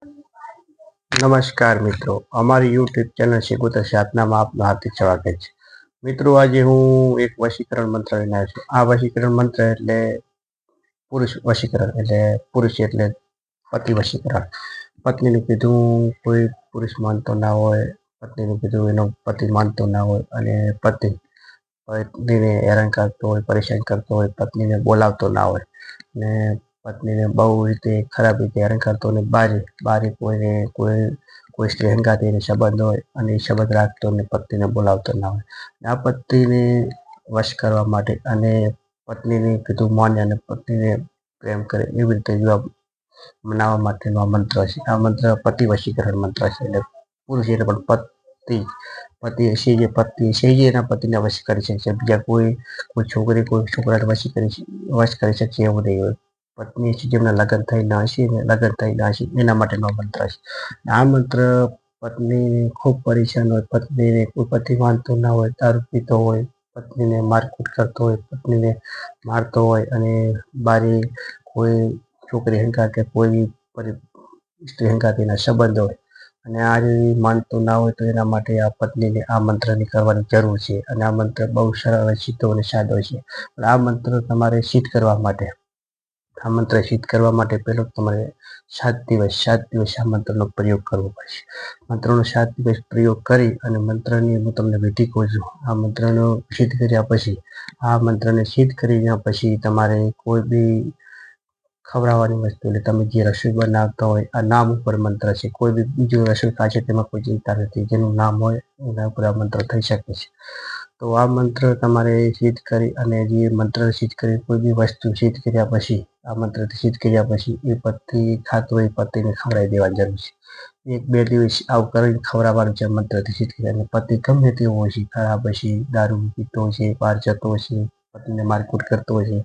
નમસ્કાર મિત્રો, અમારી યુટ્યુબ ચેનલ શીખવતા સાધનામાં આપનું હાર્દિક સ્વાગત છે. મિત્રો, આજે હું એક વશીકરણ મંત્ર લઈને આવ્યો છું. આ વશીકરણ મંત્ર એટલે પુરુષ વશીકરણ, એટલે પુરુષ એટલે પતિ વશીકરણ. પત્નીનું કીધું કોઈ પુરુષ માનતો ના હોય, પત્નીનું કીધું એનો પતિ માનતો ના હોય, અને પત્નીને હેરાન કરતો હોય, પરેશાન કરતો હોય, પત્નીને બોલાવતો ના હોય, ને પત્નીને બહુ રીતે ખરાબ રીતે હેરાન કરતો હોય, બારે કોઈ સ્ત્રી હંગાથે એને સંબંધ હોય અને એ સંબંધ રાખતો અને પત્નીને બોલાવતો ના હોય. આ પતિને વશ કરવા માટે અને પત્નીને કીધું માને અને પત્નીને પ્રેમ કરે એવી રીતે જવાબ મનાવવા માટેનો આ મંત્ર છે. આ મંત્ર પતિ વશીકરણ મંત્ર છે. એટલે પુરુષ એટલે પણ પતિ છે જે એના પતિને વશ કરી શકશે. બીજા કોઈ છોકરી કોઈ છોકરાને વશ કરી શકશે એવું નહીં હોય. પત્ની છે જેમના લગ્ન થયેલા હશે એના માટેનો મંત્ર છે. આ મંત્ર પત્નીને ખૂબ પરેશાન હોય, પત્નીને કોઈ પતિ માનતો ના હોય, દારૂ પીતો હોય, પત્નીને મારકૂટ કરતો હોય, પત્નીને મારતો હોય, અને બારે કોઈ છોકરી હંગાથે કોઈ સ્ત્રી હંગાથે એના સંબંધ હોય અને આ માનતો ના હોય તો એના માટે આ પત્નીને આ મંત્રની કરવાની જરૂર છે. અને આ મંત્ર બહુ સરળ, સીધો અને સાદો છે. પણ આ મંત્ર તમારે સિદ્ધ કરવા માટે પહેલો તમારે 7 દિવસ આ મંત્રનો પ્રયોગ કરવો પડશે. મંત્રનો 7 દિવસ પ્રયોગ કરી અને મંત્રની હું તમને વિધિ કહું છું. આ મંત્રનો સિદ્ધ કર્યા પછી તમારે કોઈ બી ખવડાવવાની વસ્તુ, એટલે તમે જે રસોઈ બનાવતા હોય, આ નામ ઉપર મંત્ર છે. કોઈ બી બીજું રસોઈ ખાશે તેમાં કોઈ ચિંતા નથી. જેનું નામ હોય એના ઉપર આ મંત્ર થઈ શકે છે. તો આ મંત્ર તમારે સિદ્ધ કરી અને જે મંત્ર સિદ્ધ કરી કોઈ બી વસ્તુ સિદ્ધ કર્યા પછી, આ મંત્રથી સિદ્ધ કર્યા પછી એ પતિ ખાતો હોય પતિને ખવડાવી દેવાની જરૂર છે. 1-2 દિવસ આવું કરીને ખવડાવવાનું છે મંત્રથી સિદ્ધ કર્યા. અને પતિ ગમે તેવો હોય છે, ખરાબ હશે, દારૂ પીતો હશે, બહાર જતો હશે, પત્નીને મારકૂટ કરતો હશે,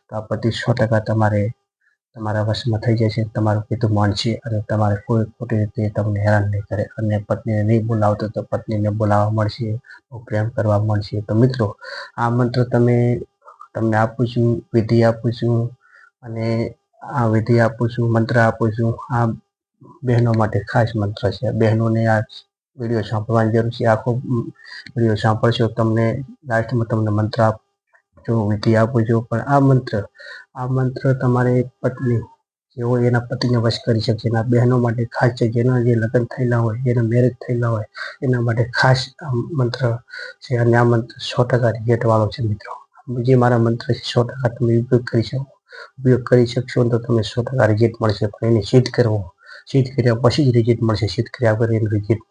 તો આ પતિ 100% તમારા વશમાં થઈ જશે. તમારું કીધું માનશે અને તમારે કોઈ ખોટી રીતે તમને હેરાન નહીં કરે. અને પત્નીને નહીં બોલાવતો તો પત્નીને બોલાવવા મળશે, પ્રેમ કરવા મળશે. તો મિત્રો, આ મંત્ર તમને આપું છું, વિધિ આપું છું, અને આ વિધિ આપું છું, મંત્ર આપું છું. આ બહેનો માટે ખાસ મંત્ર છે. બહેનોને આ વિડીયો સાંભળવાની જરૂર છે. આખો વિડીયો સાંભળશો તમને લાસ્ટમાં તમને મંત્ર વિધિ આપું છું. પણ આ મંત્ર તમારે પત્ની જે હોય એના પતિને વશ કરી શકશે. એના બહેનો માટે ખાસ છે. જેના જે લગ્ન થયેલા હોય, જેના મેરેજ થયેલા હોય એના માટે ખાસ આ મંત્ર છે. અને આ મંત્ર 100% રિઝલ્ટવાળો છે. મિત્રો, જે મારા મંત્ર છે 100% તમે ઉપયોગ કરી શકશો તો તમને 100% રિઝલ્ટ મળશે. પણ એને સિદ્ધ કર્યા પછી જ રિઝલ્ટ મળશે. સિદ્ધ કર્યા વગર એનું રિઝલ્ટ.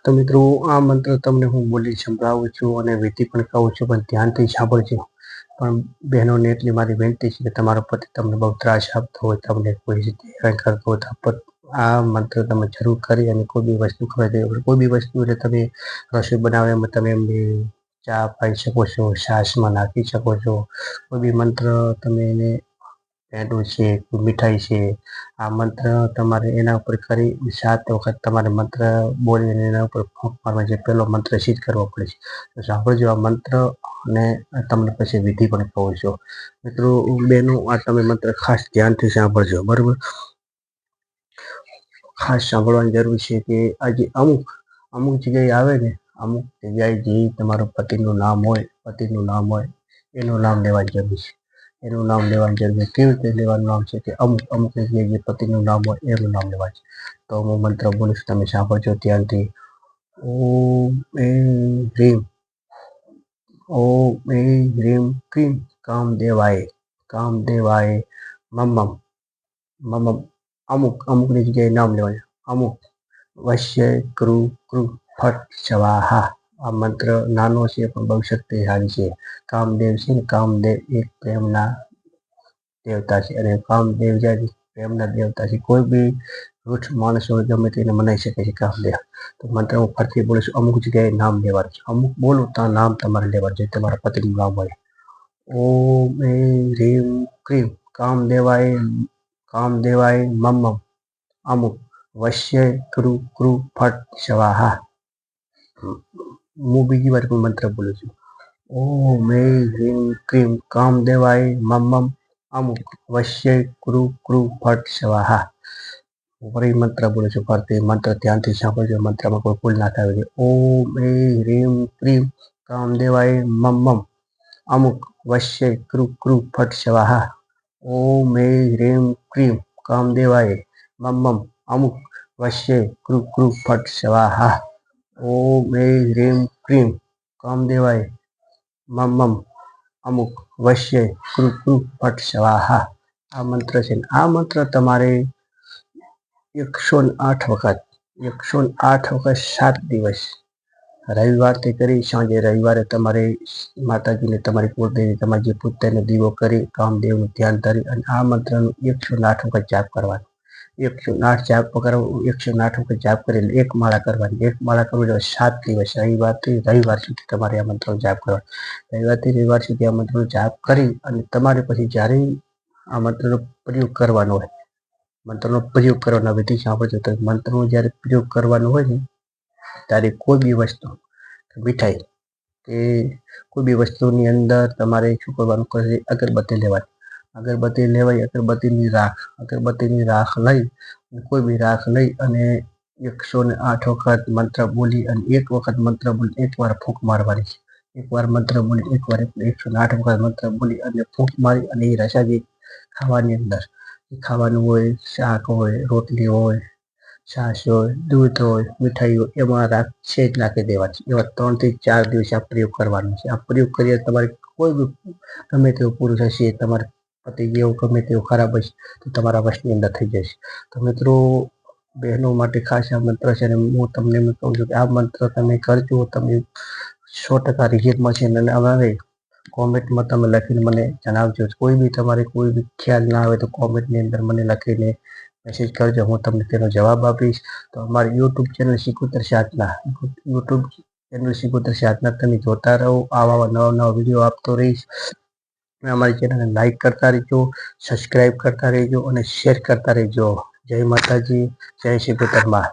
તો મિત્રો, આ મંત્ર તમને હું બોલી સંભળાવું છું અને વિધિ પણ કહું છું, પણ ધ્યાનથી સાંભળજો. પણ બહેનોને એટલી મારી વિનંતી છે કે તમારો પતિ તમને બહુ ત્રાસ આપતો હોય, તમને કોઈ રીતે હેરાન કરતો હોય તો આ મંત્ર તમે જરૂર કરી અને કોઈ બી વસ્તુ ખવડાવી દે. કોઈ બી વસ્તુ એટલે તમે રસોઈ બનાવો એમાં તમે એમને ચા પાઈ શકો છો, છાશમાં નાખી શકો છો. કોઈ બી મંત્ર તમે એને પેંડું છે, મીઠાઈ છે, આ મંત્ર તમારે એના ઉપર કરી 7 વખત તમારે મંત્ર બોલીને એના ઉપર ફૂંક મારવા છે. પહેલો મંત્ર સિદ્ધ કરવો પડે છે. તો સાંભળજો આ મંત્ર, અને તમને પછી વિધિ પણ કહું છું. મિત્રો, બહેનો, આ તમે મંત્ર ખાસ ધ્યાનથી સાંભળજો, બરાબર? ખાસ સાંભળવાની જરૂર છે કે આજે અમુક જગ્યાએ આવે ને, અમુક જગ્યાએ જે તમારું પતિનું નામ હોય એનું નામ લેવાની જરૂર છે. એનું નામ લેવાની જરૂર છે. કેવી રીતે લેવાનું નામ છે કે અમુક જગ્યાએ જે પતિનું નામ હોય એનું નામ લેવાનું છે. તો હું મંત્ર બોલીશ, તમે સાંભળજો ધ્યાનથી. ઓમ એમ હ્રીમ, ઓમ એમ હ્રીમ ક્રીમ કામદેવાય મમ. અમુકની જગ્યાએ નામ લેવાનું. અમુક વશ્ય કૃ ફટ સ્વાહા. આ મંત્ર નાનો છે પણ બહુ શક્તિશાળી છે. કામદેવ છે ને, કામદેવ એક પ્રેમના દેવતા છે. અને કામદેવ જ્યારે પ્રેમના દેવતા છે, કોઈ બી વૃક્ષ માણસ હોય ગમે તેને મનાઈ શકે છે કામદેવ. તો મંત્ર હું ફરીથી બોલું છું. અમુક જગ્યાએ નામ લેવાનું છે. અમુક બોલું તો નામ તમારે લેવાનું છે. તમારા પતિનું નામ હોય. ઓમ એમ હ્રીમ ક્રીમ કામદેવાય મમ. અમુક વશ્ય કૃ ફટ સ્વાહા. હું બીજી વાર પણ મંત્ર બોલું છું. ઓમ એમ હ્રીમ ક્રીમ કામદેવાય મમ. અમુક વશ્ય કૃ ફટ સ્વાહા. વળી મંત્ર બોલું છું ફરતી મંત્ર ધ્યાનથી સાંભળજો મંત્રમાં કોઈ ભૂલ ના થાય. ઓમ એ રીમ ક્રીમ કામદેવાય મમ મમ અમુક વશ્ય ક્રુ ક્રુ ફટ સ્વાહા. ઓમ એ રીમ ક્રીમ કામદેવાય મમ મમ અમુક વશ્ય ક્રુ ક્રુ ફટ સ્વાહા. ઓમ એ રીમ ક્રીમ કામદેવાય મમ મમ અમુક વશ્ય ક્રુ ક્રુ ફટ સ્વાહા. આ મંત્ર છે. આ મંત્ર તમારે 108 વખત 108 વખત 7 દિવસ રવિવારથી કરી સાંજે રવિવારે તમારે માતાજીને તમારી કુળદેવી તમારી જે પૂજ્યનો દીવો કરી કામદેવનું ધ્યાન ધરી અને આ મંત્રનું 108 વખત જાપ કરવાનો. 108 જાપ કરવો 108 વખત જાપ કરીને એક માળા કરવાની. એક માળા કરવી એટલે 7 દિવસ રવિવારથી રવિવાર સુધી તમારે આ મંત્રનો જાપ કરવાનો. રવિવારથી રવિવાર સુધી આ મંત્રનો જાપ કરી અને તમારે પછી જ્યારે આ મંત્રનો પ્રયોગ કરવાનો હોય મંત્રનો પ્રયોગ કરવાનો વિધિ સાંભળજો તો મંત્રનો જ્યારે પ્રયોગ કરવાનો હોય ને ત્યારે કોઈ બી વસ્તુ મીઠાઈ કે કોઈ બી વસ્તુની અંદર તમારે શું કરવાનું કહે અગરબત્તી લેવાની. અગરબત્તી લેવાય અગરબત્તીની રાખ લઈ કોઈ બી રાખ લઈ અને 108 વખત મંત્ર બોલી અને એક વખત મંત્ર બોલી એકવાર ફૂંક મારવાની છે. એકવાર મંત્ર બોલી એકવાર 108 વખત મંત્ર બોલી અને ફૂંક મારી અને એ રસાજી ખાવાની અંદર ખાવાનું હોય શાક હોય રોટલી હોય છાશ હોય દૂધ હોય મીઠાઈ હોય એમાં રાખ છે જ નાખી દેવાની. એવા 3 થી 4 દિવસ આ પ્રયોગ કરવાનો છે. આ પ્રયોગ કરીએ તમારે કોઈ બી ગમે તેવો પુરુષ હશે તમારે પતિ જેવો ગમે તેવો ખરાબ હશે તો તમારા વશની અંદર થઈ જશે. તો મિત્રો બહેનો માટે ખાસ આ મંત્ર છે અને હું તમને કહું છું કે આ મંત્ર તમે કરજો તમે 100% રિઝલ્ટ મળશે. અને હવે કોમેન્ટમાં તમે લખીને મને જણાવજો. કોઈ બી તમારે કોઈ બી ખ્યાલ ના આવે તો કોમેન્ટની અંદર મને લખીને મેસેજ કરજો. હું તમને તેનો જવાબ આપીશ. તો અમારી યુટ્યુબ ચેનલ સિકોતર સાધના તમે જોતા રહો. આવા નવા વિડીયો આપતો રહીશ. અમારી ચેનલને લાઈક કરતા રહેજો, સબસ્ક્રાઈબ કરતા રહેજો અને શેર કરતા રહેજો. જય માતાજી, જય સિકોતર માં.